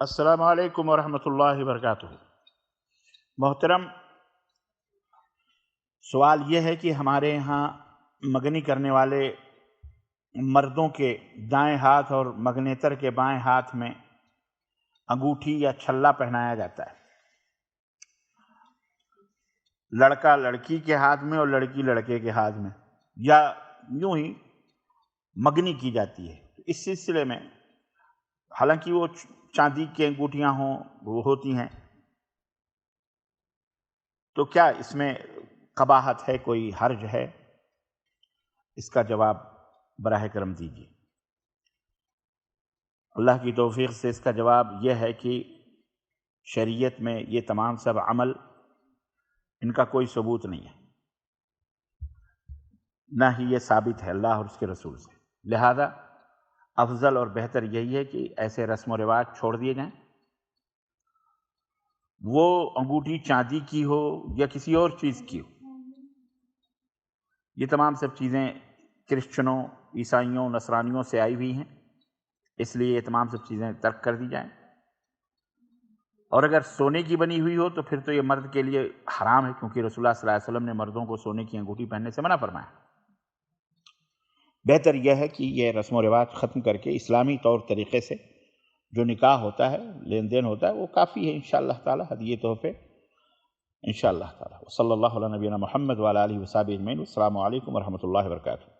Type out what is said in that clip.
السلام علیکم ورحمۃ اللہ وبرکاتہ۔ محترم، سوال یہ ہے کہ ہمارے یہاں مگنی کرنے والے مردوں کے دائیں ہاتھ اور مگنیتر کے بائیں ہاتھ میں انگوٹھی یا چھلا پہنایا جاتا ہے۔ لڑکا لڑکی کے ہاتھ میں اور لڑکی لڑکے کے ہاتھ میں، یا یوں ہی مگنی کی جاتی ہے۔ اس سلسلے میں حالانکہ وہ چاندی کی انگوٹھیاں ہوں وہ ہوتی ہیں، تو کیا اس میں قباحت ہے، کوئی حرج ہے؟ اس کا جواب براہ کرم دیجیے۔ اللہ کی توفیق سے اس کا جواب یہ ہے کہ شریعت میں یہ تمام سب عمل، ان کا کوئی ثبوت نہیں ہے، نہ ہی یہ ثابت ہے اللہ اور اس کے رسول سے۔ لہذا افضل اور بہتر یہی ہے کہ ایسے رسم و رواج چھوڑ دیے جائیں۔ وہ انگوٹھی چاندی کی ہو یا کسی اور چیز کی ہو، یہ تمام سب چیزیں کرسچنوں، عیسائیوں، نصرانیوں سے آئی ہوئی ہیں، اس لیے یہ تمام سب چیزیں ترک کر دی جائیں۔ اور اگر سونے کی بنی ہوئی ہو تو پھر تو یہ مرد کے لیے حرام ہے، کیونکہ رسول اللہ صلی اللہ علیہ وسلم نے مردوں کو سونے کی انگوٹھی پہننے سے منع فرمایا۔ بہتر یہ ہے کہ یہ رسم و رواج ختم کر کے اسلامی طور طریقے سے جو نکاح ہوتا ہے، لین دین ہوتا ہے، وہ کافی ہے انشاءاللہ تعالی، ہدیے تحفے انشاءاللہ تعالی۔ صلی اللہ علیہ نبینا محمد وعلی آلہ وصحبہ اجمعین۔ السلام علیکم ورحمۃ اللہ وبرکاتہ۔